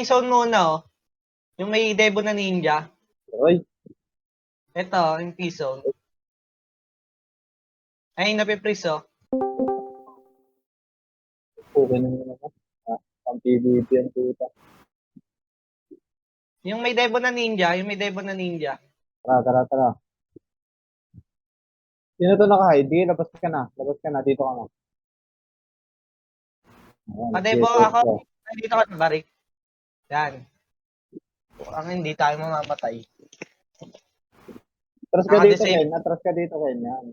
T-zone muna, oh. Yung may Debo na ninja. Oy, Ito, yung T-zone. Ay, napipris, oh. okay naman ako. Ang PVP ang puta. Yung may Debo na ninja, yung may Debo na ninja. Tara. Sino to naka-hide? Di, labas ka na. Labas ka na. Dito ka na. Ayan, Padebo sige, ako, go. nandito ka sa barik. Yan. Ang hindi tayo mamamatay. Atras ka dito, Naka-disable. Ken. Atras ka dito, Ken. Yan.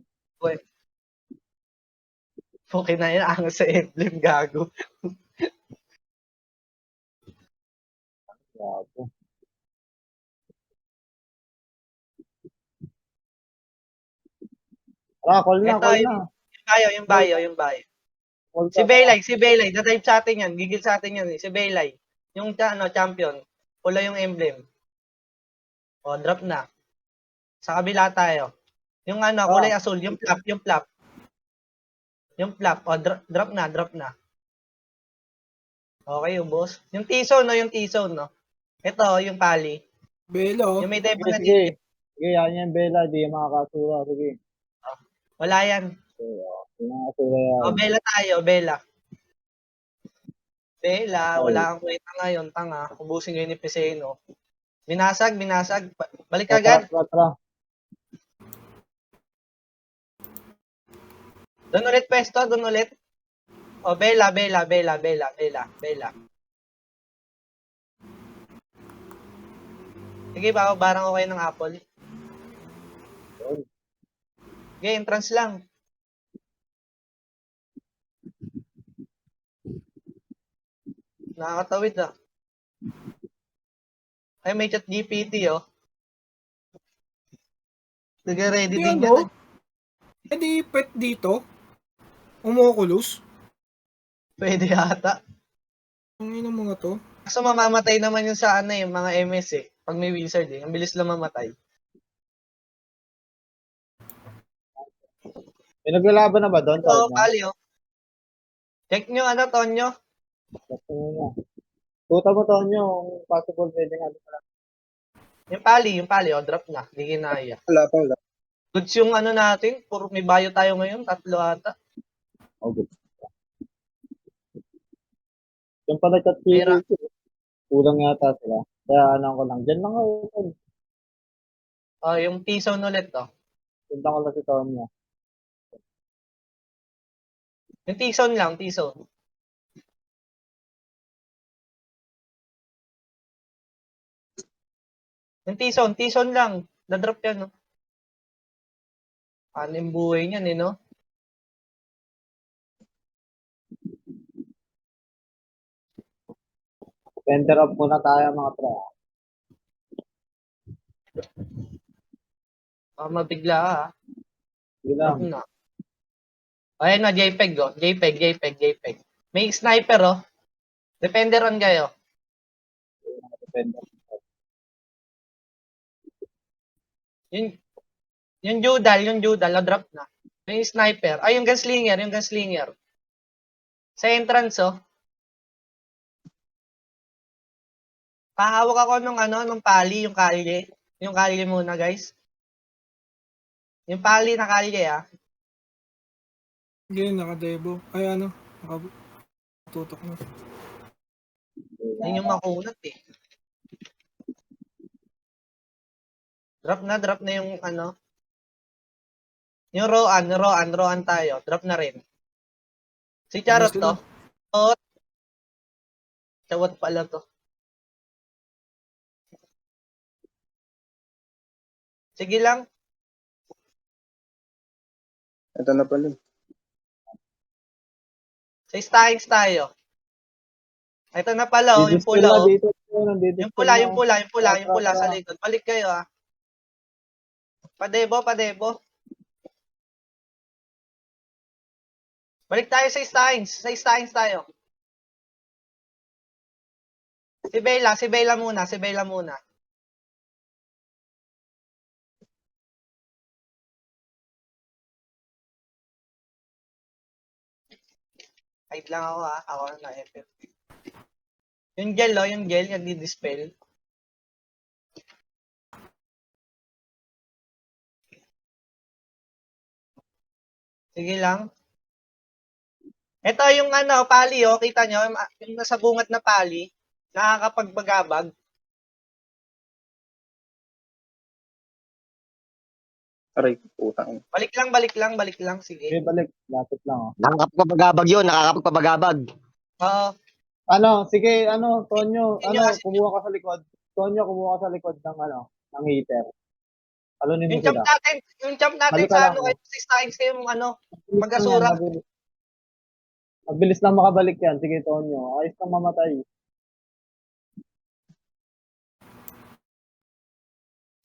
Okay na yun, ang sa emblem, gago. Grabe. Tara, call na, Ito, call na. yung bayo. Call Si ka, tara. Baylay, na-type sa atin yan, gigil sa atin yan, si Baylay. Yung champion, pula yung emblem. O, drop na. Sa kabila tayo. Yung kulay asul, yung flap. Yung flap, o, drop na. Okay, ubos. Yung T-zone, no, yung T-zone, no. Ito, yung pali. Belo. Yung may type Sige, na sige. ninja. Sige, yan yan, Bella. Di yan makakasura. Sige. Wala yan. Sige, di makakasura yan. O, Bella tayo, Bella. Bella, Okay. wala kang kwenta ngayon, tanga. Ubusin ko yun ni Peseno. Binasag. Balik agad. Tara. Doon ulit pwesto, doon ulit. O, Bella. Sige, barang ko kayo ng Apple. Okay, entrance lang. Nakakatawid, ah. Ay, may chat GPT, oh. Sige, ready Di din ano? yan. Eh di pet dito. Umukulus. Pwede yata. Ang ina mga to. Kaso mamamatay naman yung sa yung mga MS eh. Pag may wizard eh. Ang bilis lang mamatay. May naglalaban na ba doon, Ito, Tonyo? pali, oh. Check nyo, Tonyo. Gusto mo na. Tuta mo, Tonyo, kung possible pwede nga. Yung pali, oh. Drop na. Hindi kinaya. Wala. Goods yung natin. Puro may bayo tayo ngayon. 3 ata. Oh, good. Yung pala chat Pera. PVP, kulang yata sila. Kaya ko lang. Diyan lang ako. Oh, yung T-zone ulit, oh. Punta ko lang si Tonyo. Yung T-zone lang, T-zone. Yung T-zone lang. Na-drop yan, no? Ano yung buhay niyan, eh, no? Center up muna tayo mga pre. Mabigla ka, ah. Sige Drop lang. na. Ayan na, JPEG, oh. JPEG. May sniper, oh. Depende ron kayo. Depende. Yung Judal, na-drop na. Yung sniper. Ay, yung gunslinger. Sa entrance, oh. Pahawak ako nung pali, yung kalye. Yung kalye muna, guys. Yung pali na kalye, ah. Hindi, nakadebo. Ay ano, nakatutok na. Yun yung makunat, eh. Drop na yung Yung Roan tayo. Drop na rin. Si Charot Gusto to. na. Chawat pala to. Sige lang. Ito na pala. Sa Stahings tayo. Ito na pala, oh. Yung Didispel pula, na oh. dito. Nandidisplay na. Yung pula sa likod. Balik kayo, ah. Padebo. Balik tayo sa Stahings. Sa Stahings tayo. Si Bella muna. Hide lang ako, ah. Ako na FF. Yung gel, oh, yung gel, nagdi-dispel. Sige lang. Ito yung pali, oh, kita nyo, yung nasa bungat na pali, nakakapagbagabag. Aray, putang. Balik lang, sige. Okay, balik. Lapit lang, oh. Nakakapagpabagabag yun, nakakapagpabagabag. Oo. Sige, Tonyo, Yun yung asin kumuha ka sa likod. Tonyo, kumuha ka sa likod ng heater. Alunin mo yung champ sila. natin, Balik ka sa lang, ano, oh. kahit 6 times kayo Mabilis lang yan, mag-asura. mabilis. Mabilis lang makabalik yan. Sige, Tonyo. Ayos kang mamatay.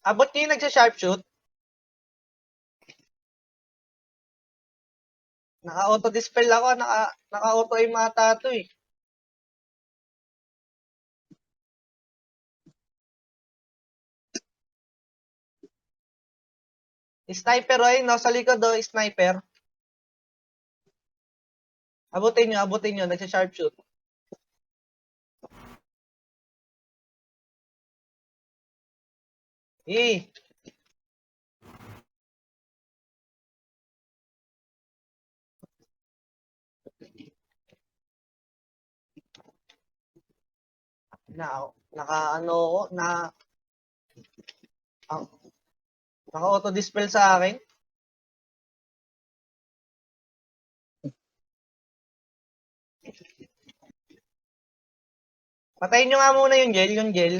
Abot niyo yung nagsa-sharpshoot. Naka-auto-dispel ako, naka-auto-aim ata ito eh. Sniper, ay, no, sa likod do, sniper. Abutin nyo, nagsa-sharpshoot. Eh, na, naka-ano ko, ah, naka-auto-dispel sa akin. Patayin nyo nga muna yung gel.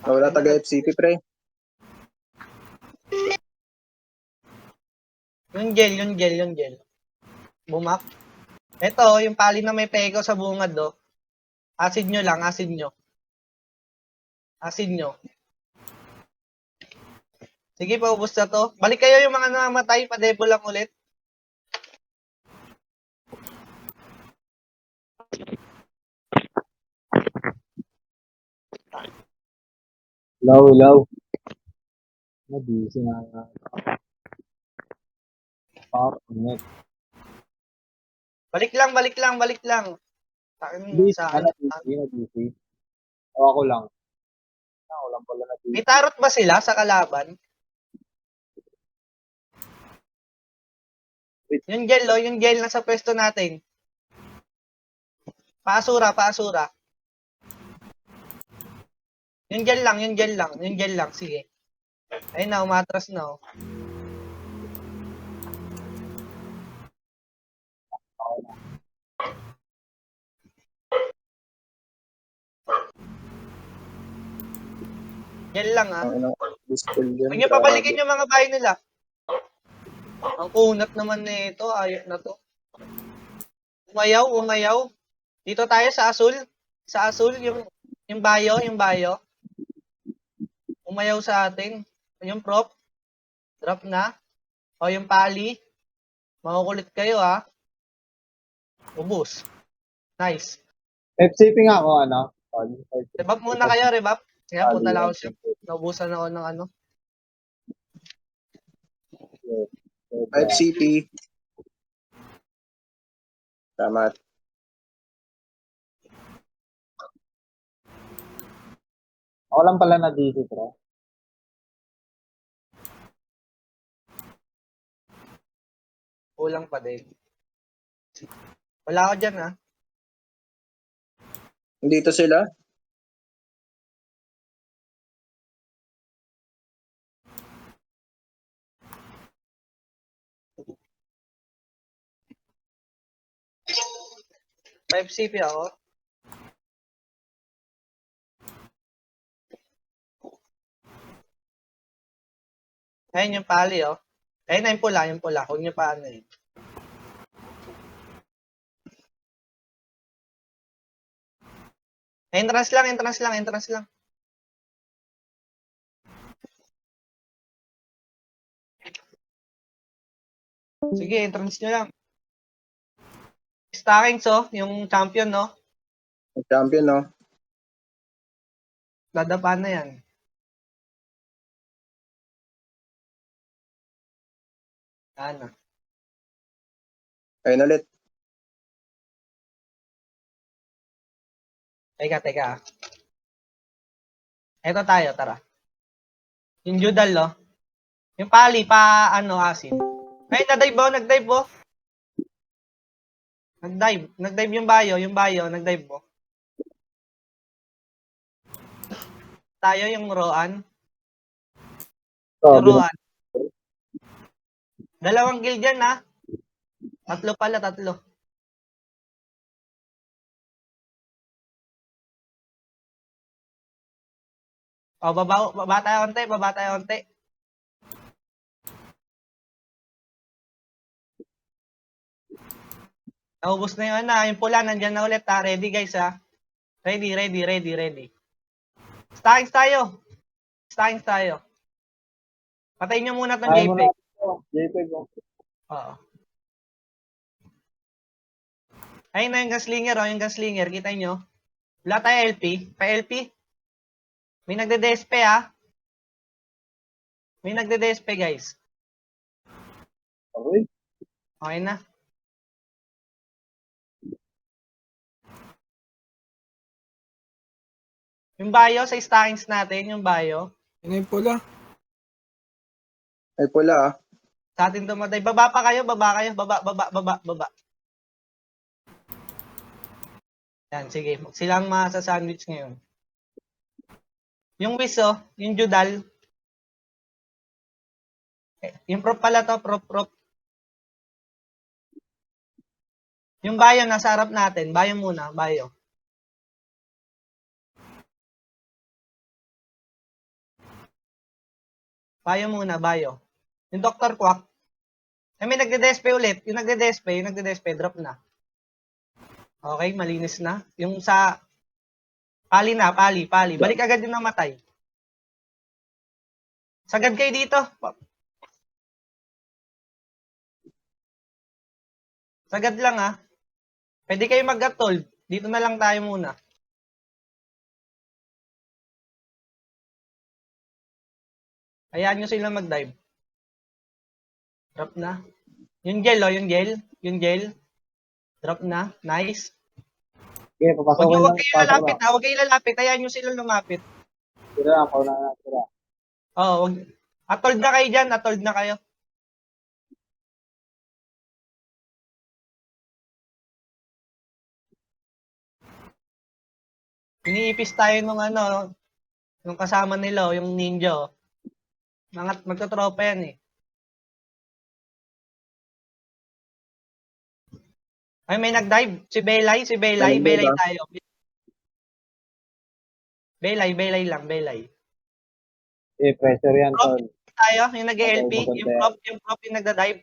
Wala taga FCP, pre. Yung gel. Bumak. Ito, yung pali na may peko sa bungad, do. Acid nyo lang, acid nyo. Sige, paubos na to. Balik kayo yung mga namatay, pa-debo lang ulit. Low. Busy na. Power connect. Balik lang. Busy Sa na, busy. O, ako lang. Ako lang pala na busy. May tarot ba sila sa kalaban? Yung gel na sa pwesto natin. Paasura. Yung gel lang, sige. Ayun na, umatras na, oh. Gel lang, ah. Ang ina, dispel yan. Huwag niyo Grabe. pabalikin yung mga bahay nila. Ang kunat naman nito, ayot na to. Umayaw. Dito tayo sa asul. Yung bayo. Umayaw sa atin. Yung prop. Drop na. O yung pali. Makukulit kayo, ha. Ubus. Nice. FCP nga ako, Rebap muna kayo, rebap. Kaya Pali punta lang ako yan. siya. Naubusan ako ng ano. FCP. Tama. Ako lang pala na DC, bro. Kulang pa din. Wala ako dyan, ha. Dito sila. May FCP ako. Ayun yung pali, oh. Ayun na yung pula. Huwag niyo pa ano eh. Entrance lang. Sige, entrance nyo lang. Stackings, oh. Yung champion, no? Champion, no? Dadapa na yan. Ano? Ayun ulit. Teka. Eto tayo, tara. Yung Judal, no? Yung pali, asin. Ay, nagdive oh. Nagdive yung bayo, nagdive oh. Tayo yung Roan. So, Yung Roan. Dalawang guild yan, ha? Tatlo pala. O, baba tayo onte. Naubos na yun, yung pula, nandyan na ulit, ha? Ready, guys, ha? Ready. Stacks tayo. Patayin nyo muna tong kaya mo na JPEG. ito. JPEG mo. Oo. Ayun na yung gunslinger, yung gunslinger. Kita nyo? Wala tayo LP. Pa-LP. May nagde-DSP, ha? May nagde-DSP, guys. Okay. Okay na. Yung bio sa stackings natin, yung bio. Yan na yung pula. Ay pula ah. Sa atin tumatay. Baba kayo. Baba. Yan, sige. Silang masa-sandwich ngayon. Yung Wiso, yung Judal. Yung prop pala to, prop. Yung bio nasa harap natin. Bio muna, bio. Bio. Yung Dr. Quack. May nagde-despe ulit. Yung nagde-despe, drop na. Okay, malinis na. Yung sa pali. Balik agad yung namatay. Sagad kayo dito. Sagad lang ha. Pwede kayo mag-atoll. Dito na lang tayo muna. Hayaan nyo sila mag-dive. Drop na. Yung gel. Drop na. Nice. Okay, papasokin lang. Huwag kayo lalapit ha. Huwag kayo lalapit. Hayaan nyo sila lumapit. Tira, pauna na. Tira. Oo, wag. Atolled na kayo dyan. Atolled na kayo. Iniipis tayo nung yung kasama nila, yung ninja. Magtotropa yan eh. Ay, may nag-dive. Si Belay Ayun, diba? tayo. Belay lang. Eh, pressure yan, Prop tol. tayo, yung nag-LP, Maganda yung prop yung nagda-dive.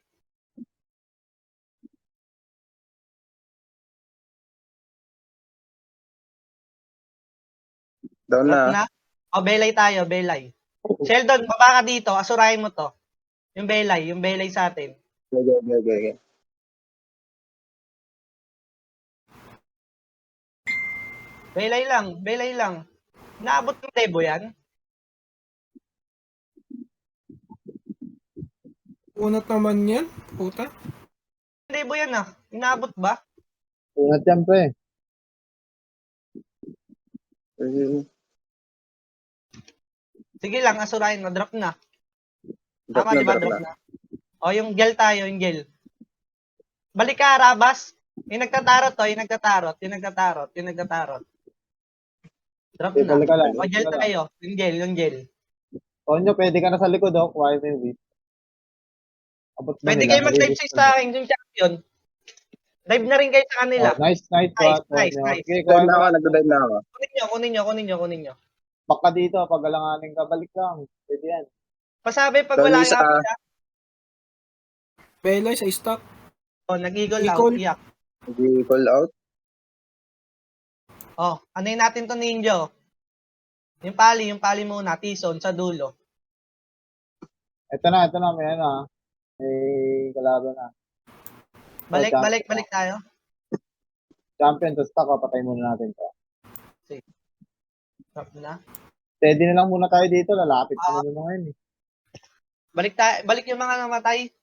Down Drop na. na. O, Belay tayo. Sheldon, baba ka dito. Asurahin mo to. Yung Belay sa atin. Okay. Belay lang. Naabot ng Debo yan? Unat naman yan. Puta. Debo yan ah. Inaabot ba? Unat yan, pre. Sige lang, asurahin mo. Drop na. Drop Tama, na, di ba? drop Drop na. na. O, yung gel tayo, yung gel. Balik ka, Rabas. Yung nagtatarot. Drop Okay, na. balik ka lang. O, gel tayo. Yung gel. Tonyo, pwede ka na sa likod, oh. Kuha mo yung whip. Abot na Pwede nila. kayo mag-dive sa akin, yung champion. Dive na rin kayo sa kanila. Oh, nice, Nice. Tonyo. Sige, kuha Dive na mo. ako, nagda-dive na ako. Kunin nyo. Baka dito, pag alanganin ka, balik lang. Pwede yan. Pasabi pag Down wala isa. nga. Belay sa stock. O, nag-eagle Eagle. out. Iyak. Nag-call out. O, anuhin natin to ninja. Yung pali muna. Tison sa dulo. Ito na, may ano, ah. May kalaban na. Balik tayo. Champion to stock, oh. Patay muna natin to. Drop na. Steady na lang muna tayo dito, lalapit pa naman mga yun, eh. Balik yung mga namatay.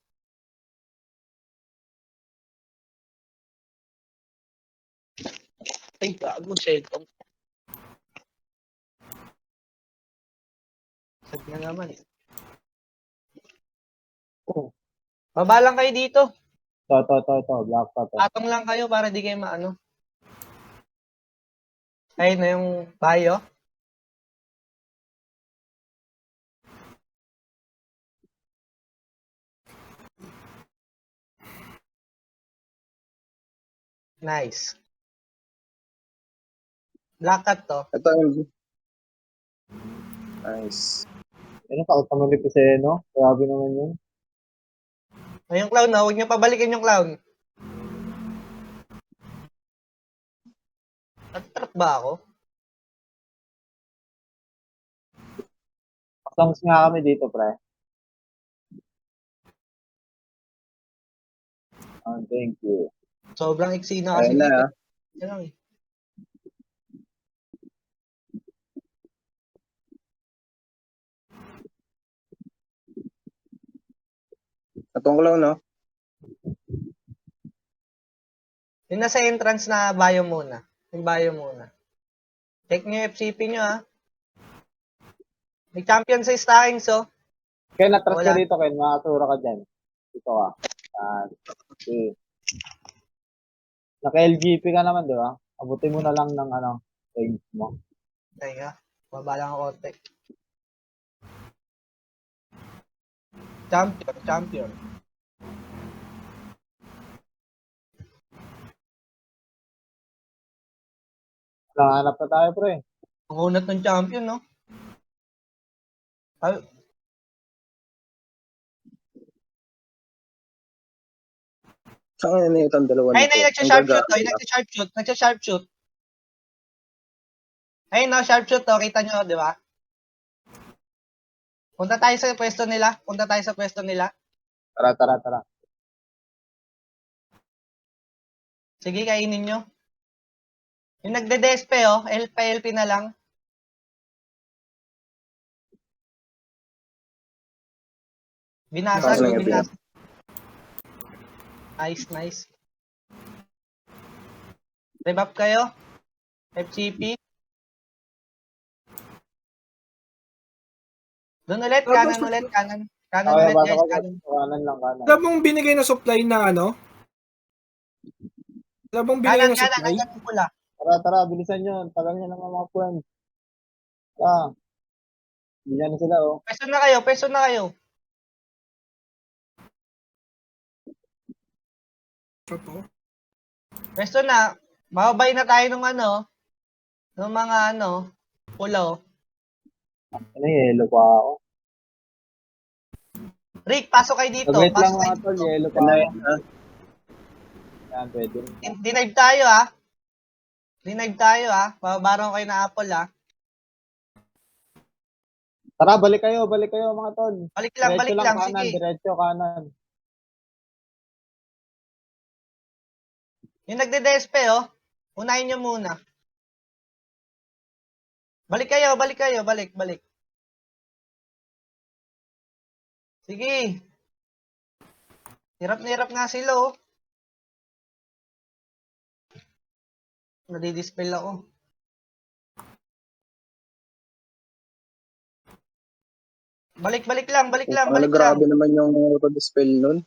Ay, gago, cellphone. Sad na naman. Oh. Baba lang kayo dito. To. Black pa to. Patong lang kayo para di kayo maano. Ayun na yung bayo. Nice. Black cat to. Ito yung... Nice. Ano, takot naman ni Piseno. Grabe naman yun. Ay, yung clown na, huwag niyo pabalikin yung clown. Nag-trap ba ako? Songs nga kami dito, pre. Thank you. Sobrang iksi na kasi Ayun na, dito. ah. Yan lang eh. Atong lang, no? Yung nasa entrance na bio muna. Yung bio muna. Check nyo yung FCP nyo ah. May champion sa stockings oh. Ken, natras ka Wala. dito, Ken. Makasura ka dyan. Dito ka. Okay. Naka-LGP ka naman, di ba? Abutin mo na lang ng range mo. Teka, baba lang ako konti. Champion. Hanap na tayo, pre. Ang unat ng champion no. Ay, Saan na itong dalawa ayun na yung nagsha-sharpshoot oh. Yung Ang nagsha-sharpshoot. Ayun no, sharpshoot oh. Kita nyo, di ba? Punta tayo sa pwesto nila. Tara. Sige, kainin nyo. Yung nagde-despe oh. LP na lang. Binasag. Saan na yung Binasag. Nice. Rev up kayo. FCP. Doon ulit, kanan ulit. Kanan Okay, ulit basta guys, ka kanan. dyan. Kanan lang, kanan. Wala bang binigay na supply na ano? Wala bang binigay na supply? Kanan yung pula. Tara, bilisan nyo. Tagal nyo naman mga friends. Bilisan na sila, oh. Pwesto na kayo. Opo. Pwesto na. Mababay na tayo ng ng mga pula oh. Yelo pa ako. Rick, pasok kayo dito. Wait lang Pasok kayo mga tol, dito. yelo pa Ano ako. yun, ha? Yan, pwede. Dinive tayo ah. Dinive tayo ah. Bababaron kayo na apple ah. Tara, balik kayo mga tol. Balik lang, Kanan, sige. diretso kanan. Yung nagde-despe oh. Unahin nyo muna. Balik. Sige. Hirap na hirap nga sila oh. Nadidispel ako. Balik lang. Grabe naman yung auto-dispel nun.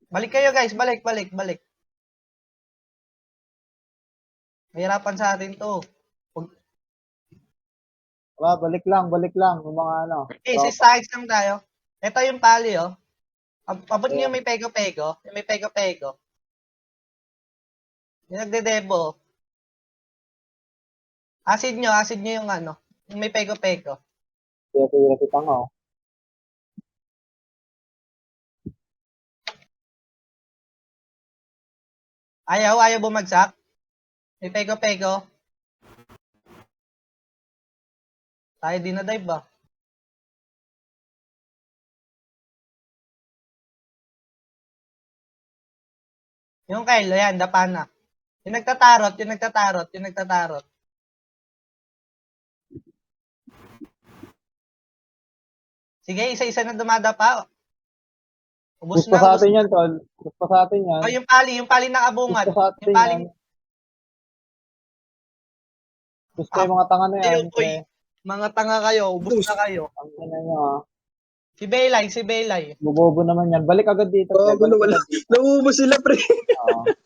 Balik kayo guys, balik. Mahirapan sa atin to. Tara, balik lang. Yung mga Okay, tropa. size lang tayo. Ito yung pali oh. Abot niyo yung may pego-pego. Yung may pego-pego. Yung nagde-debo. Acid nyo yung yung may pego-pego. Kaya kitang, oh. Ayaw bumagsak. May pego-pego. Tayo din na dive ba? Yung Kyle, yan, dapa na. Yung nagtatarot. Sige, isa-isa na dumadapa. Ubus Gusto na, sa ubus atin na. yan, tol. Gusto sa atin yan. Oh, yung pali na abungan. Gusto sa atin Yung pali, yan. Gusto yung mga tanga na yan. kayo, boy. Mga tanga kayo, ubus na kayo. Ang ina nyo, ha. Si Belay. Bobobo naman yan. Balik agad dito, pre. Gago na Balik wala. agad dito. Nauubos sila, pre.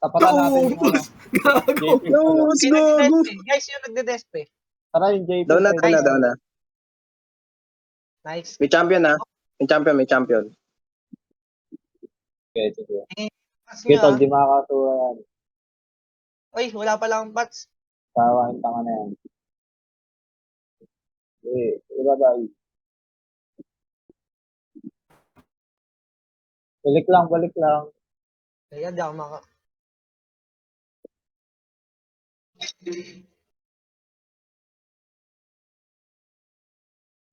Tapatan natin yung ano. Nauubos. Gago. JP. Nauubos, Yung gago. nagdedespe. Guys, yung nagdedespe. Tara yung JP. Down na, pre. down na, down na. Nice. May champion, ha? May champion. Okay, sige. Pass Okay, nyo, tol. Di makakasuha yan. Uy, wala pa lang pats. Tawa yung tanga na yan. Iba ba? Balik lang. Kaya di ako maka...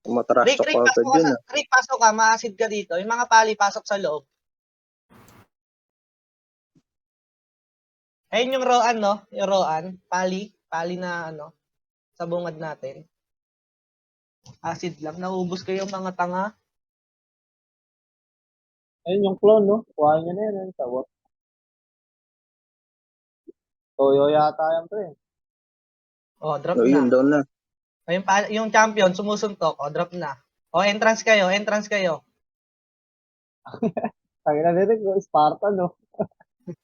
Tumatrash Rick, talk Rick, agad pasok ka yun, sa... ah. Rick, pasok ka. Maasid ka dito. Yung mga pali, pasok sa loob. Ayun yung Roan, no? Yung Roan. Pali. Pali na, ano, sa bungad natin. Acid lang. Naubos kayo mga tanga. Ayun yung clone, no? Kuha nyo na yan. Ayun, tawa. Toyo yata yan, pre. Oh, drop No, na. yun, down na. Ayun, yung champion, sumusuntok. Oh, drop na. Oh, entrance kayo. Tayo na rin, Spartan, no?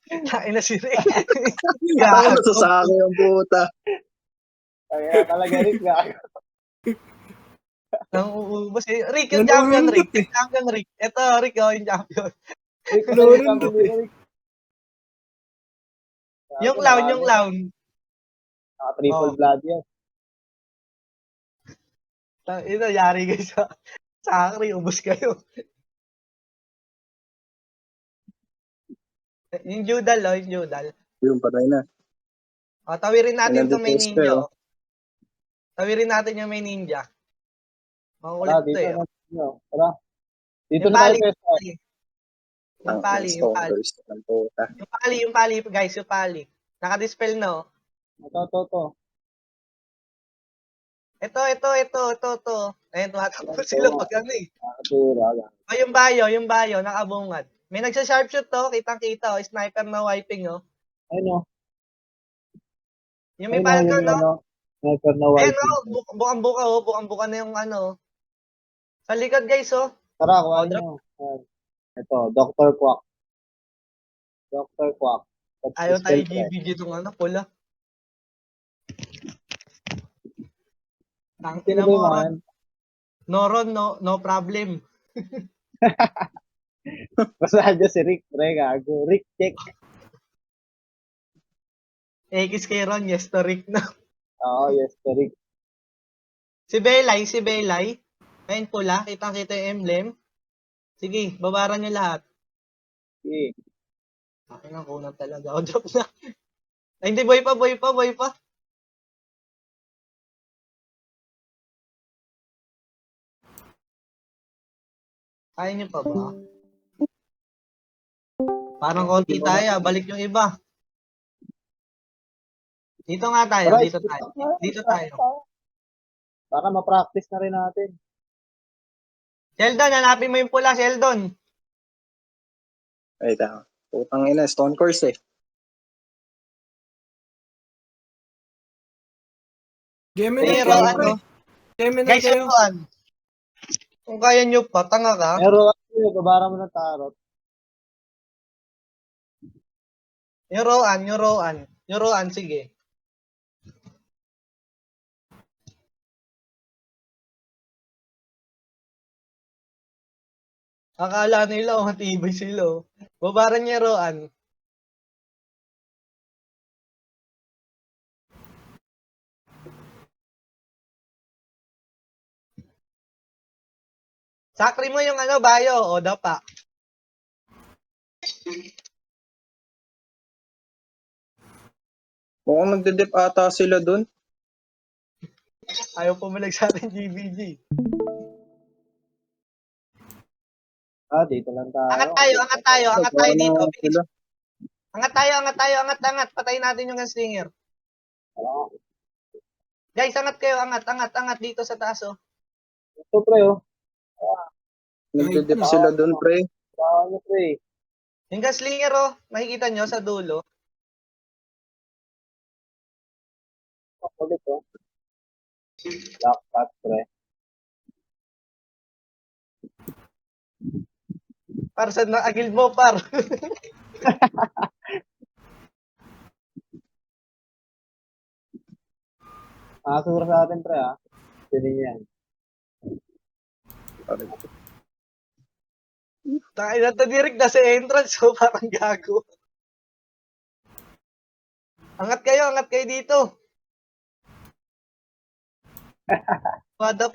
Tain na si Rick. Ako nasasaki ang puta. Tayo na talaga rin, gago. Nang uubos eh. Rick, yung Nandun champion, Rick. eh. Yung champion, Rick. Ito, Rick, oh, yung champion. Rick, Clone kami to, dito, Rick. Yung Gago, clown, yung clown. Naka-triple Oh. blood yan. Ito, yari kayo sa Akri, ubos kayo. Yung Judal, oh, yung Judal. Yun, patay na. O, tawirin natin Yan ang itong may detespe, ninja. oh. Oh. Tawirin natin yung may ninja. Tara, Makulit to dito eh. na. Tara. Dito Yung na tayo, pali, pwesto. yung pali. Stalkers ng puta. Yung pali, guys, yung pali. Naka-dispel na, oh. Ito. Ito. Ayun, tumatakbo sila pag ano eh. Nakasura. O, yung bayo, nakabungad. May nagsa-sharpshoot to, kitang-kita, oh. Sniper na wiping, oh. Ayun, no? Yung may Ayun, Falcon, yung no? ano, sniper na Ayun, white. oh, bukang-buka na yung ano. Sa likod, guys, oh. Tara, kuha Oh, drop. nyo. Ayan. Ito, Dr. Quack. That's Ayaw the tayo spell check. GBG itong ano, pula. Tang Sino ina ba mo, yung mga Ron. yan? No, Ron, no problem. Basta dyan si Rick, pre, gago. Rick, check. X kay Ron, yes to Rick na. Oo, yes, si Rick. Si Belay. Ayun pula, kitang-kita yung emblem. Sige, babaran niyo lahat. Okay. Akin ang kunang talaga. O, drop na. Ay, hindi, boy pa. Kaya niyo pa ba? Parang konti tayo, balik yung iba. Dito nga tayo, Tara, dito tayo. Dito tayo. Para ma-practice na rin natin. Sheldon, hanapin mo yung pula, Sheldon. Ay, tama. Putang ina, stone course eh. Game na Pero, kayo, ano, pre. Game na guys, kayo. Sheldon. Kung kaya nyo pa, tanga ka. Pero, babara mo ng tarot. Yung Roan, sige. Akala nila, matibay sila. Oh. Babaran niya Roan. Sakri mo yung ano, bayo. O, dapa. Mukhang nagde-dep ata sila dun. Ayaw pumalag sa atin, GBG. Dito lang tayo. Angat tayo dito. Ano sila? Angat tayo. Patayin natin yung gunslinger. Tara. Guys, angat kayo, angat dito sa taas, oh. Ito, pre, oh. Nagde-dep sila dun, pre. Ano, pre? Yung gaslinger, oh. Makikita nyo sa dulo. Ulit, oh. Black Cat, pre. Par, saan na agil mo, par? Nakasura sa atin, pre, ah. Pwede yan. Tayo na to direct na sa entrance, so parang gago. Angat kayo dito.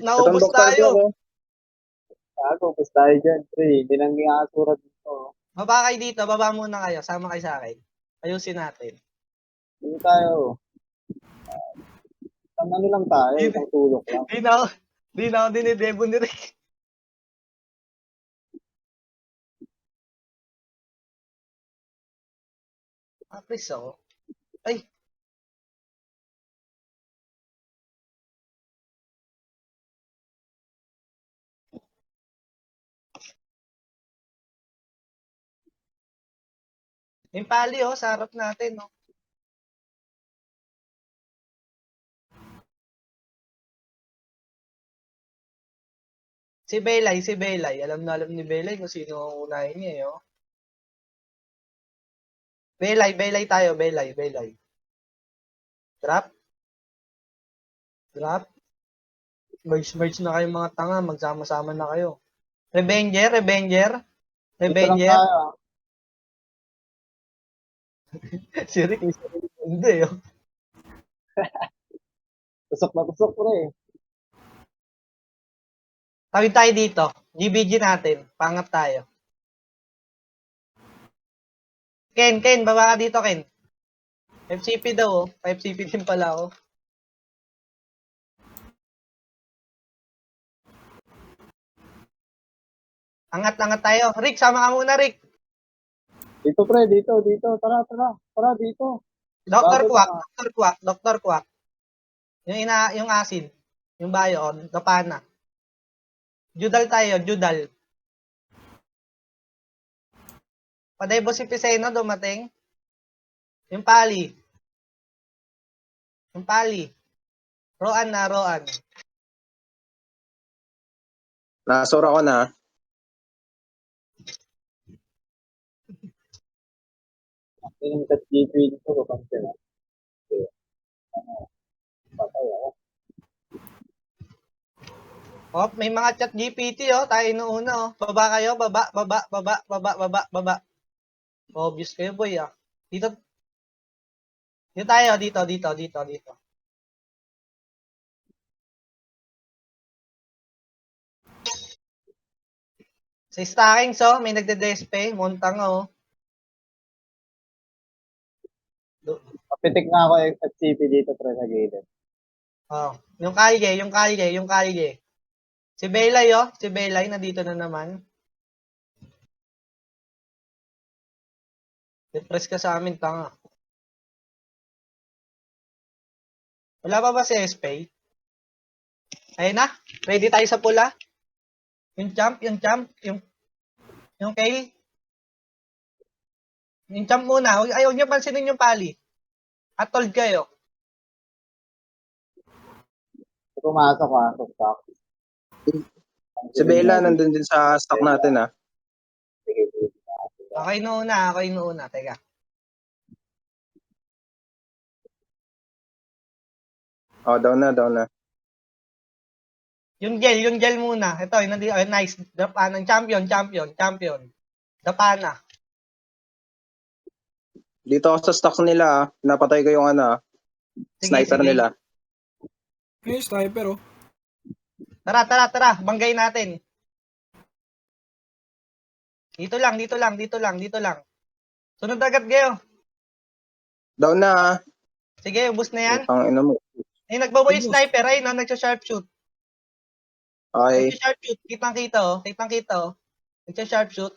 Naubos Itong Dr. tayo. Block, oh. Focus tayo dyan, pre. Hindi nang nakasura dito, oh. Baba kayo dito, baba muna kayo. Sama kayo sa akin. Ayusin natin. Hindi tayo. Isang ano lang tayo, isang tulok lang. Di na ako dinidebo ni Rick. Apis ako. Ay. Yung pali, oh, sa harap natin, oh. Si Belay. Alam na alam ni Belay kung sino ang unahin niya, eh, oh. Belay tayo, Belay. Drop. Merge na kayo mga tanga, magsama-sama na kayo. Revenger. Dito lang tayo, ah. Si Rick, hindi, oh. Tusok na tusok, pre. Tawid tayo dito. GBG natin. Pangat tayo. Ken, baba ka dito, Ken. FCP daw, oh. FCP din pala, oh. Angat tayo. Rick, sama ka muna, Rick. Dito, pre. Dito. Tara. Tara, dito. Dr. Bago Quack, lang, Dr. Quack. Yung asin. Yung bayo, oh. Dapana. Judal tayo, Judal. Padebo si Piseno dumating. Yung pali. Roan. Nasura ko na. Yung chat GP dito, kapansin, ah. Patay ako. Oh, may mga chat GPT, oh. Tayo inuuna, oh. Baba kayo, baba. Obvious kayo, boy, ah. Dito tayo, dito. Sa stacking, so, may nagde-despe. Montang, oh. Kapitik na ako yung chat GP dito, pre, sa gilid. Oh. Yung kalye. Si Belay, oh. Si Belay, nandito na naman. Depress ka sa amin, tanga. Wala pa ba si SP? Ayun na. Ready tayo sa pula. Yung champ. Yung Kale. Yung champ muna. Huwag niyo pansinin yung pali. At told kayo. Pumasok, ah. Stock. Si Bella nandun din sa stock natin, ah. Sige. Ako inuuna. Teka. Oh, down na. Yung gel muna. Ito, nice. Ng champion. Dapana. Dito ako sa stock nila, ah. Napatay ko yung ano, ah. Sniper Sige. nila. Yung sniper, oh. Tara. Banggay natin. Dito lang. Sunod agad kayo. Down na, ah. Sige, ubus na yan. Pang ino mo. Nagbaboy yung sniper, ay, no? Nagsha-sharpshoot. Okay. Nagsha-sharpshoot. Kitang-kita, oh. Nagsha-sharpshoot.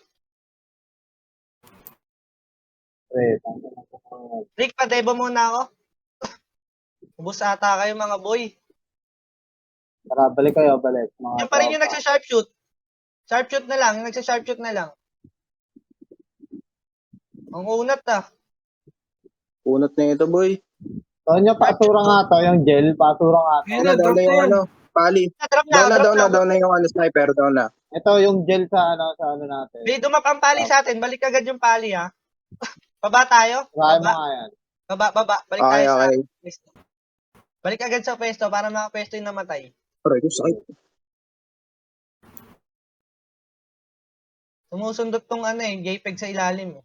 Pre, Rick, padebo muna ako. Ubus ata kayo, mga boy. tara, balik. Mga Yan pa rin yung tropa. nagsha-sharpshoot. Sharpshoot na lang. Yung nagsha-sharpshoot na lang. Ang unat ah. Unat na ito, boy. Tonyo, paasura nga to, yung gel, paasura nga to. Ayun Down na, down drop na na yung yan. ano. Pali. Drop na, Down na, drop down na. na, down na yung ano, sniper. Down na. Ito, yung gel sa ano natin. May dumap ang pali sa atin. Balik agad yung pali ha. Baba tayo. Kaya mo Baba. nga yan. Baba. Balik Okay, tayo sa okay. pwesto. Balik agad sa pwesto para makapwesto yung namatay. Aray, yung sakit. Sumusundot tong ano eh, JPEG sa ilalim.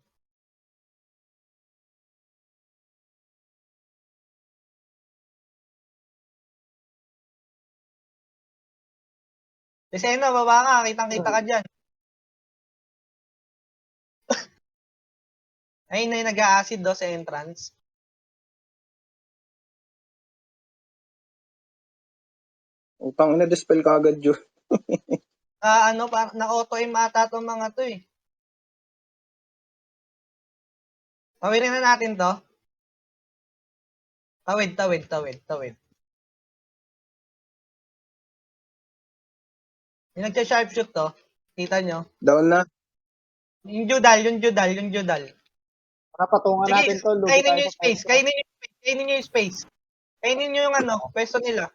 Sena, baba ka. Kitang-kita ka dyan. Ayun na yung nag-a-acid do sa entrance. Utang ina, dispel ka agad yun. Na-auto-aim ata itong mga to eh. Tawirin na natin to. Tawid. Yung nagsa-sharpshoot to, kita nyo? Down na. Yung Judal. Patungan Sige, natin to, lugi kainin tayo nyo sa yung space. pwesto. Kainin nyo yung space. Kainin nyo yung ano, pwesto nila.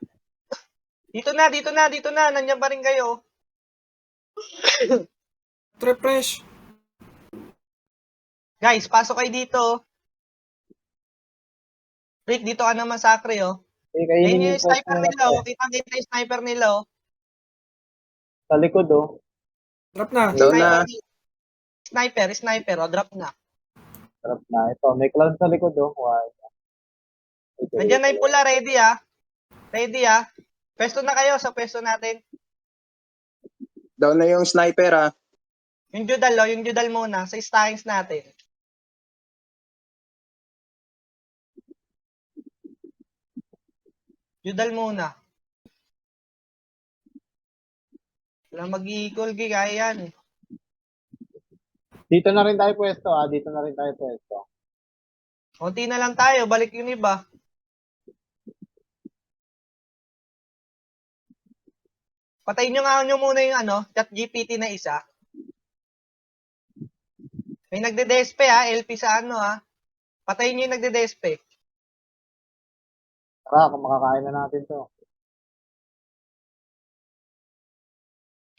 Dito na. Nandiyan pa rin kayo. Refresh. Guys, pasok kayo dito. Rick, dito ka na masakre, oh. Eh, Ayun kainin yung yung pwesto sniper nila nila, to. oh. Kita yung sniper nila, oh. Sa likod, oh. Drop na. Down na. Sniper, oh. Drop na. Sarap na. Ito, may clown sa likod, oh. Wow. Nandiyan na yung pula, ready, ah. Pwesto na kayo sa pwesto natin. Down na yung sniper, ah. Yung Judal muna, sa stockings natin. Judal muna. Wala mag-i-equal, kaya yan. Dito na rin tayo pwesto, ah. Dito na rin tayo pwesto. Konti na lang tayo, balik yung iba. Patayin nyo muna yung ano, chat GPT na isa. May nagde-despe ha, LP sa ano ha. Patayin nyo yung nagde-despe. Tara, kung makakain na natin to.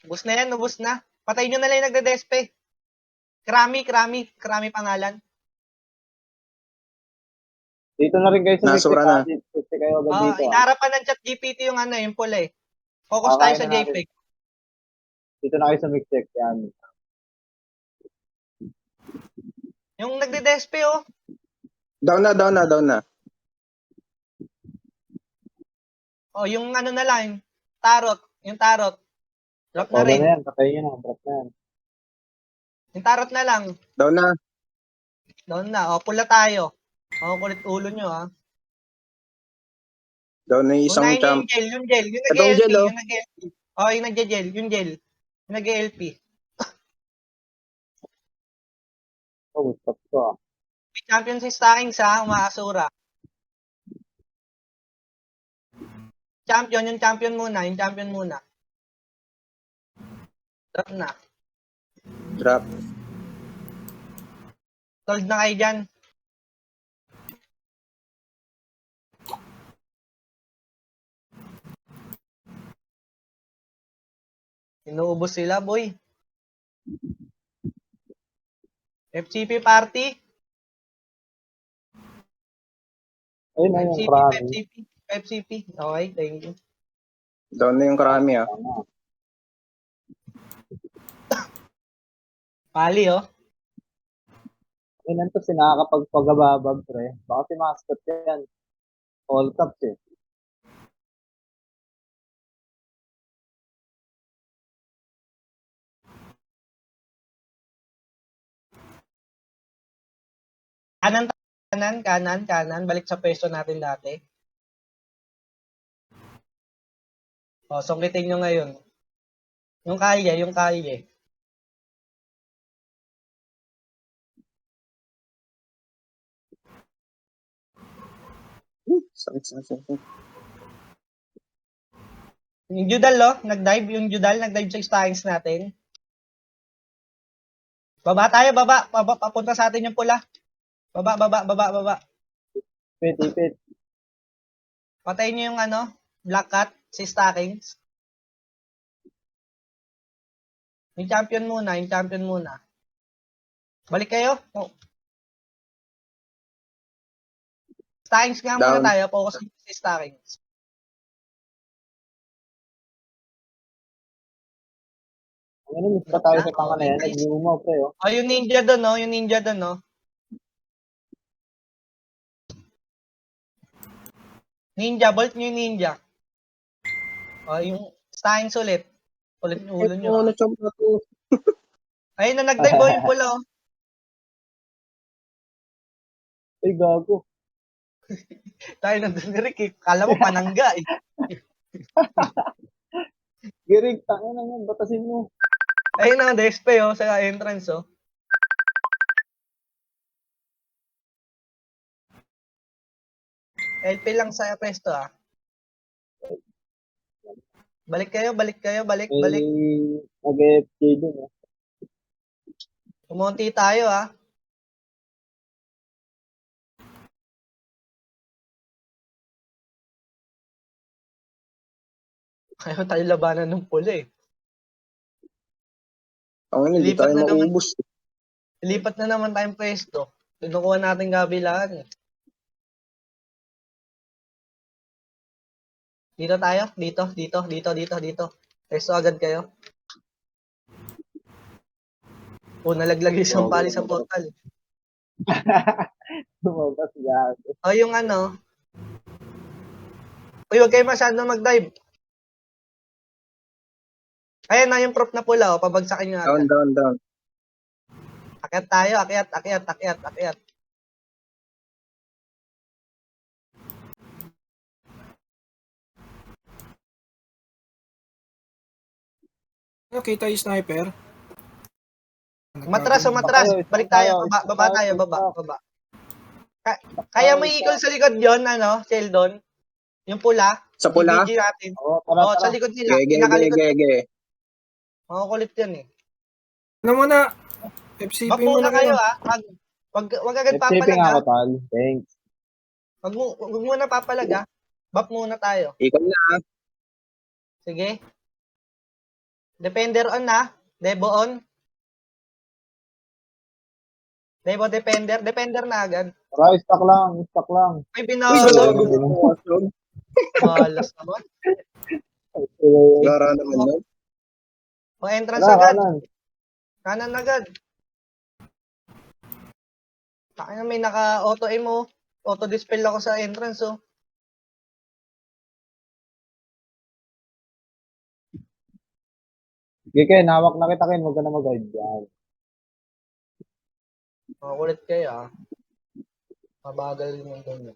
Ubus na yan, ubus na. Patayin nyo na lang yung nagde-despe. Krami pangalan. Dito na rin kayo sa Nasura Mexico, na. ah. Dito kayo agad dito, ah. Inarapan ng chat GPT yung ano, yung pula eh. Focus tayo Kakain sa na natin. JPEG. Dito na kayo sa Mexico, yan. Yung nagde-despe oh. Down na. Oh, yung ano na lang, yung tarot. Drop na Todo rin. na yan, patayin nyo na. Drop na yan. Yung tarot na lang. Down na. Doon na. O, pula tayo. O, kulit ulo nyo ha. Down na yung isang Unahin nyo champ. yung gel. Yung Itong nag-LP. gel, oh. Yung nag-LP. O, yung nag-gel. Yung gel. Yung nag-LP. Oh, stop to, ah. Champion si Stockings ha. Umaasura. Yung champion muna. Drop na. Drop. Sold na kayo dyan. Inuubos sila, boy. FCP party. Ayun na yung krami. FCP. Okay, thank you. Down na yung karami, ah. Tama. Pali, oh. Ayun, nanto si nakakapagpagababag, pre. Baka si mascot yan. All cups, eh. Kanan. Balik sa pwesto natin dati. O, sungkitin nyo ngayon. Yung kalye. Sakit. Yung Judal, nag-dive sa stockings natin. Baba tayo, baba. Papunta sa atin yung pula. Baba. Ipit. Patayin nyo yung Black Cat, si Stockings. Yung champion muna. Balik kayo. Oh. Stockings nga muna Down. tayo, focus si Stockings. Ano, miss pa tayo sa tanga na yan. Nag-lumaw, pre, oh. Oh, yung ninja doon, no? Ninja, bolt nyo yung ninja. Oh, yung Stockings ulit. Ulit yung ulo nyo. Ano, chom na to? Ayun na, nag-dive oh, yung pula, oh. Ay, gago. Tayo nandun ni Rick, eh. Kala mo panangga, eh. Girig, tanga na yan. Batasin mo. Ayun na, despe, oh, sa entrance, oh. LP lang sa pesto, ah. Balik. May nag-FK dun, oh. Kumonti tayo, ah. Ayaw tayo labanan ng pula, eh. Ang hindi Lipat tayo na naman. maubos. Lipat na naman tayong pwesto. Kinukuha natin kabilaan, eh. Dito tayo? Dito. Pwesto agad kayo. Nalaglag yung isang pali sa portal. Lumabas, gago. O, yung Uy, huwag kayo masyado mag-dive. Ayan na yung prop na pula, oh. Pabagsakin nyo agad. Down. Akyat tayo, akyat. Nakita yung sniper. Matras. Tayo, Balik tayo. tayo. Baba tayo, baba. Kaya may eagle sa likod yon, Sheldon. Yung pula. Sa pula? BBG natin. Oo, tara. Sa likod nila. Gege. Makukulit yan, eh. Ano muna? FCP Bap muna muna kayo, kayo. ah. Wag agad F-taping ako, papalag, tal. Thanks. Wag muna papalag, ah. Bap muna tayo. Ikaw na. Sige. Defender on, ha. Devo on. Devo defender. Defender na agad. Tara, stock lang. May Uy, binawag. gago. Malas naman. Gara naman yun. O, entrance Tara, agad. kanan. Kanan agad. Kaya may naka-auto aim, oh. Auto-dispel ako sa entrance, oh. Gike, nawak na kita, Ken. Huwag ka na mag-guide yan. Makulit kayo, ah. Mabagal yung ganyan.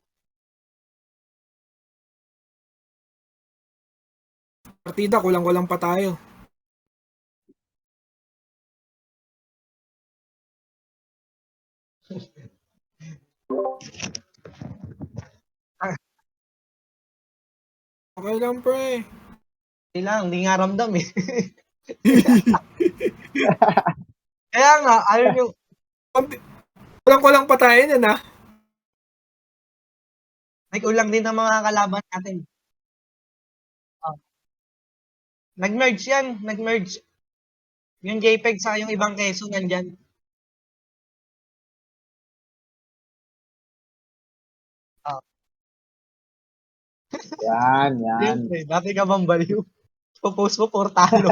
Partida, kulang-kulang pa tayo. Okay lang, pre. Hindi lang, hindi nga ramdam, eh. Kaya nga, ayaw yung... Kulang-kulang pa tayo nun, ha? May kulang din ng mga kalaban natin. Oh. Nag-merge yan. Yung JPEG sa yung ibang keso nandyan. Oh. Yan. Siyempre, dati ka bang baliw? Popost mo, portalo.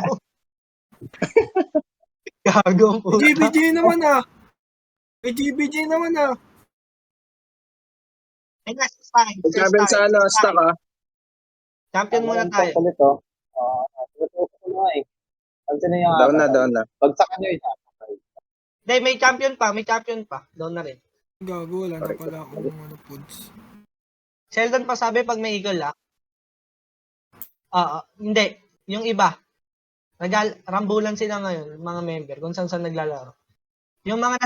Gago ang puta. GBG naman, ha? May GBG naman, ha? Ay, nasa sign. Pagkaban sa stock, ah. Champion muna tayo. Ulit, oh. Tututok ko na, eh. Pansin na yung Down na. Pagsakan nyo, isa. Hindi, may champion pa. Doon na rin. Gago, wala na pala akong foods. Sheldon pa sabi pag may eagle, ah. Hindi. Yung iba. Rambulan sila ngayon, mga member, kung saan naglalaro. Yung mga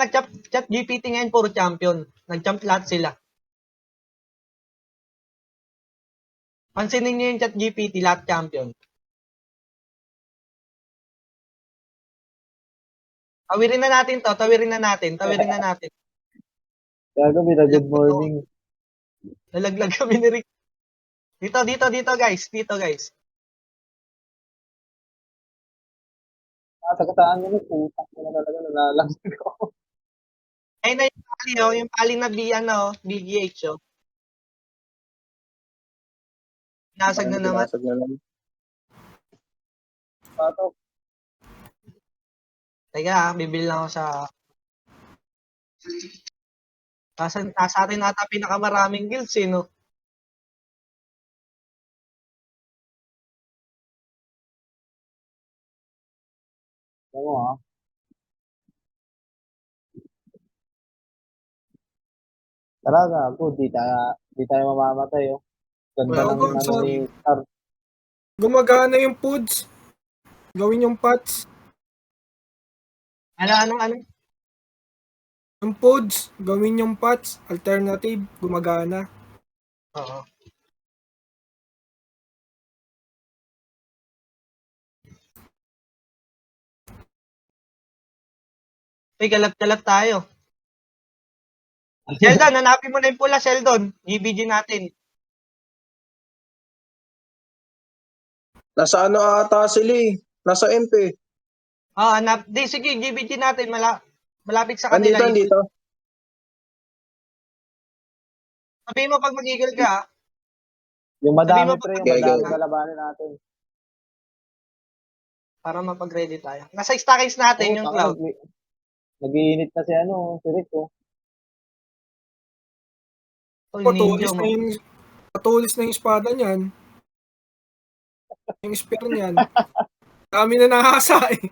chat GPT ngayon, puro champion. Nag-champ lahat sila. Pansinin nyo yung chat GPT, lahat champion. Tawirin na natin to. Tawirin na natin. Kaya gabi na good morning. Nalaglag kami ni Rick. Dito, guys. Dito, guys. Nakasagasaan mo na, putang mo na talaga, nalalasig ako. Ayun na yung pali, oh. Yung pali na BGH, oh. Nasag na naman. Pinasag na naman. Pato, Teka, bibili lang ako sa... Nasa atin ata pinakamaraming guilds, eh, no? ano mo ha? Tara na, ako, di tayo mamamatay, oh. Ganda Wala ng ko, ano sorry. ni Star. Gumagana yung foods. Gawin yung pots. Ano? Yung foods, gawin yung pots. Alternative, gumagana. Oo. Uy, galat-galat tayo. Sheldon, hanapin mo na yung pula, Sheldon. GBG natin. Nasa ano ata sila eh. Nasa MP. Hanap. Di, sige, GBG natin. Malapit sa kanila. Andito. Sabihin mo pag mag-eagle ka, ah. Yung Sabihin madami, mo pre, pag yung madami Okay. kalabanin natin. para mapag-ready tayo. Nasa stockings natin Oo, yung tanga, cloud. nag-iinit na si si Rick, oh. Uy, ninja mo. Patulis na yung espada niyan. Yung spear niyan. Dami na nakasa eh.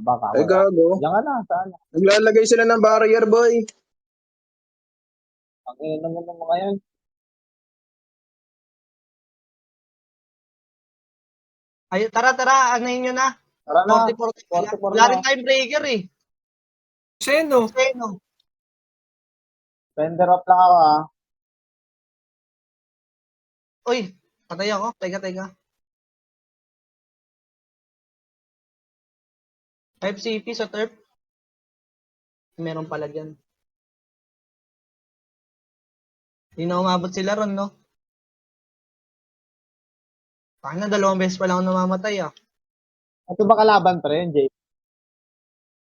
Baka Ay wala. gago. Diyan ka na, saan? Naglalagay sila ng barrier boy. Ang ina naman ng mga yan. Ay, tara, anayin nyo na. Tara na, 40-40 na. 44 Wala na. rin tayong breaker, eh. Seno. Seno. Fender up lang ako, ha. Uy, patay ako. Teka. 5 CP sa turf. Meron pala dyan. Hindi na umabot sila ron, no? Baka na, 2 beses pa lang ako namamatay, ah. Ito ba kalaban, pre, Jay?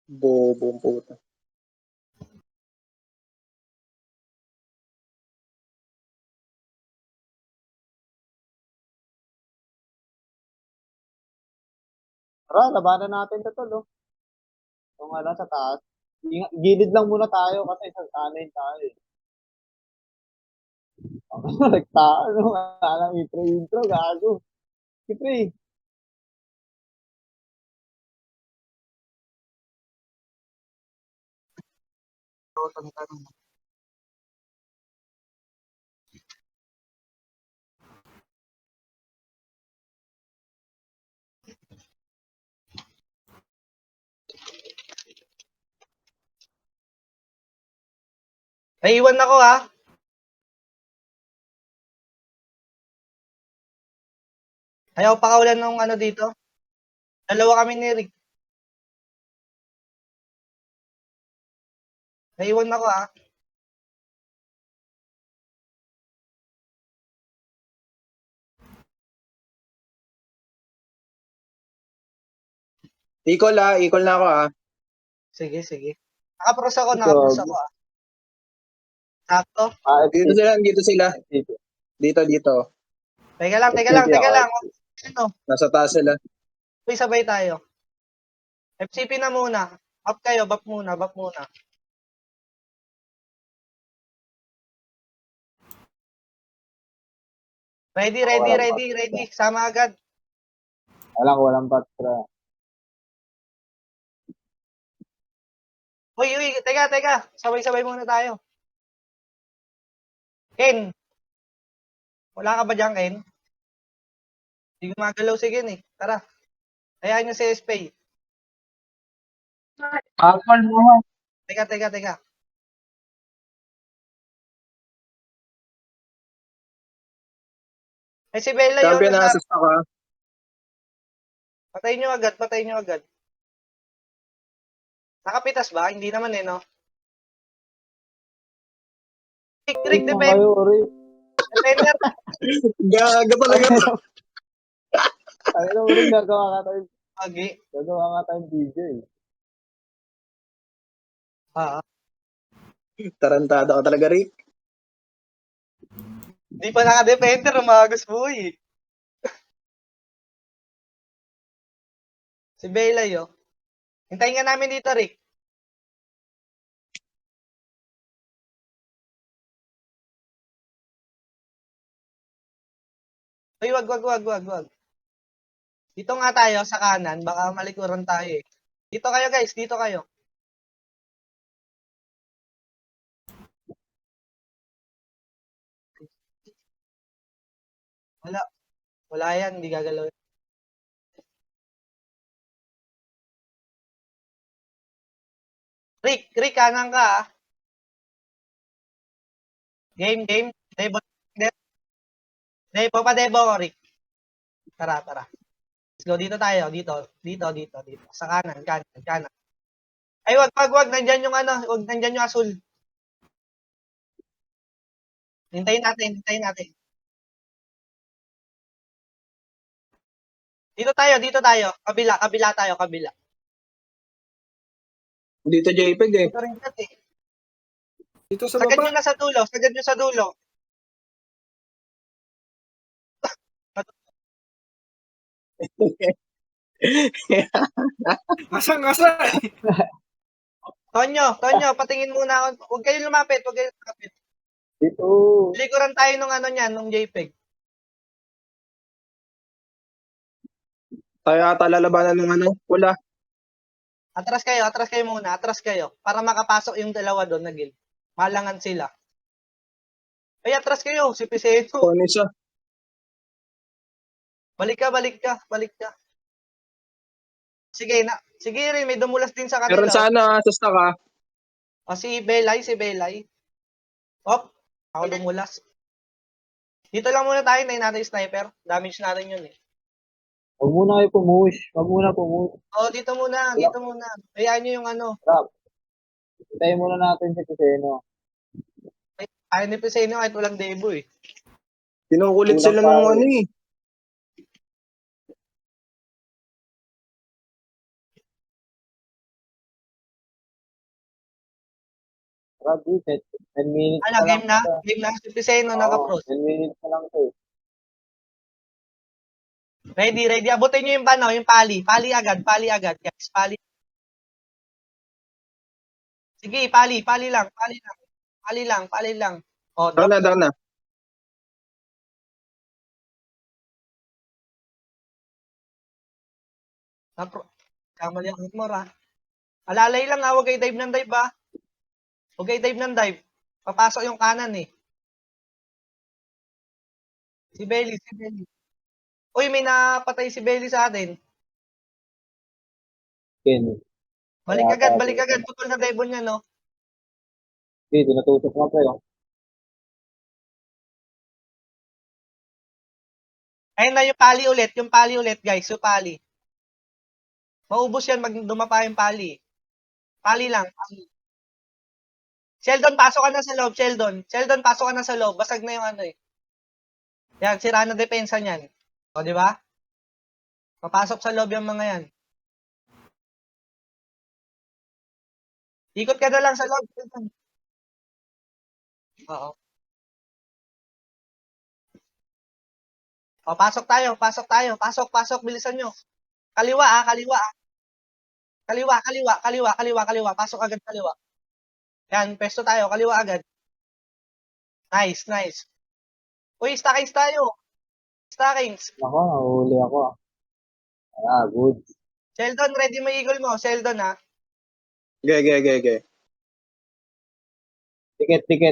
Bobo puta. Tara, labanan natin ito, tol, oh. Kung ano, sa taas. Gilid lang muna tayo kasi sa kanin tayo, eh. Ang nagtaan, no? Alam, intro, gago. Si pre. Naiwan ako, ha? Ayaw pakawalan ng ano dito. Dalawa kami ni Rick. Naiwan ako, ha? Equal na ako ah. Sige. Nakapros ako, ha? Sakto. Dito sila. Dito. Teka lang. Ano? Nasa taas sila. Uy, sabay tayo. FCP na muna. Up kayo, bap muna. Ready. Sama agad. Walang patra. Uy, teka. Sabay-sabay muna tayo. Ken. Wala ka ba dyan, Ken? Hindi gumagalaw si Ken, eh. Tara. Hayaan nyo si Espay. Teka. Ay, si Bella yun. Champion na sa stock ah. Patayin nyo agad, patayin nyo agad. Nakapitas ba? Hindi naman eh, no? Rick, Ano kayo, Ori? defender. Gaga talaga. Ano na, Ori, gagawa ka tayo. Agi. Gagawa ka tayo DJ. Ah, Tarantado ka talaga, Rick. di pa naka-defender, umagos boy. Si Bella yun. Hintayin nga namin dito, Rick. Uy, wag. Dito nga tayo sa kanan, baka malikuran tayo eh. Dito kayo guys, dito kayo. Wala, wala yan, hindi gagalaw. Rick, kanan ka ah. Game. Debo, Debo, Rick. Tara. Let's go, dito tayo, dito. Sa kanan. Ay, wag, nandyan yung ano, wag, nandyan yung asul. Hintayin natin. Dito tayo. Kabila tayo. Dito JPEG eh. Dito rin natin. Dito sa Sagad baba. nyo sa dulo. Asang-asa eh. Tonyo, patingin muna ako. Huwag kayo lumapit. Dito. Likuran tayo nung ano niyan, nung JPEG. Tayo ata lalabanan ng ano, wala. Atras kayo muna. Para makapasok yung dalawa doon na guild. Malangan sila. Ay, atras kayo. Si Piseto. Kung isa. Balik ka. Sige rin, may dumulas din sa Meron kanila. sa ano ah, sa stock ah. O, si Belay. Op, ako dumulas. Dito lang muna tayo, na natin yung sniper. Damage natin yun eh. Huwag muna kayo pumush. O, dito muna. Hayaan nyo yung ano. Rap. Hintayin muna natin si Piseno. Ayaw ni Piseno kahit walang debo eh. Kinukulit Kulang sila tayo. ng ano eh. Rap, 10 minutes Ano, pa lang. game na. Si Piseno Oo, naka-pros. 10 minutes pa lang to. Ready. Abutin nyo yung pali. Pali agad, guys. Sige, pali lang. O, drop Down na. na. Kamali ang armor ah. Alalay lang ah, huwag kayo dive ng dive ah. Papasok yung kanan eh. Si Belly. Uy, may napatay si Belly sa atin. Kenny. Balik agad. Putol na dive niya, no? Okay, tinutusok na pa yun. Ayun na yung pali ulit, guys. Yung pali. Maubos yan, dumapa yung pali. Pali lang. Sheldon, pasok ka na sa loob, pasok ka na sa loob. Basag na yung ano eh. Yan, sira na depensa niyan. O, di ba? Papasok sa loob yung mga yan. Ikot ka na lang sa loob. Oo. O, pasok tayo. Pasok. Bilisan nyo. Kaliwa. Kaliwa. Pasok agad kaliwa. Yan, pesto tayo. Kaliwa agad. Nice. Uy, stackings tayo. Ako, nahuli ako ah. Good. Sheldon, ready mo eagle mo. Sheldon, ha? Okay.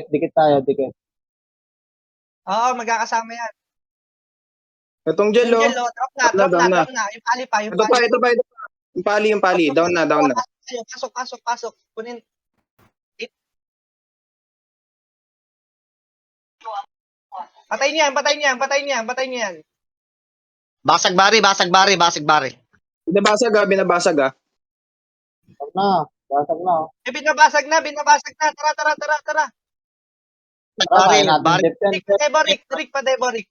Dikit tayo. Oo, magkakasama yan. Itong gel Yung oh. gel, drop na. Yung pali pa. Ito pa. Yung pali. Down na. Pasok. Kunin. Patay niyan, patay niyan, patay niyan, patay niyan. Basag bari, basag bari, basag bari. Binabasag ah. Basag na. Basag na. Oh. Eh, binabasag na, binabasag na. Tara, tara, tara, tara. Basag Tara, bari, kaya natin bari. defense. Rick pa Deborik, Rick pa Deborik.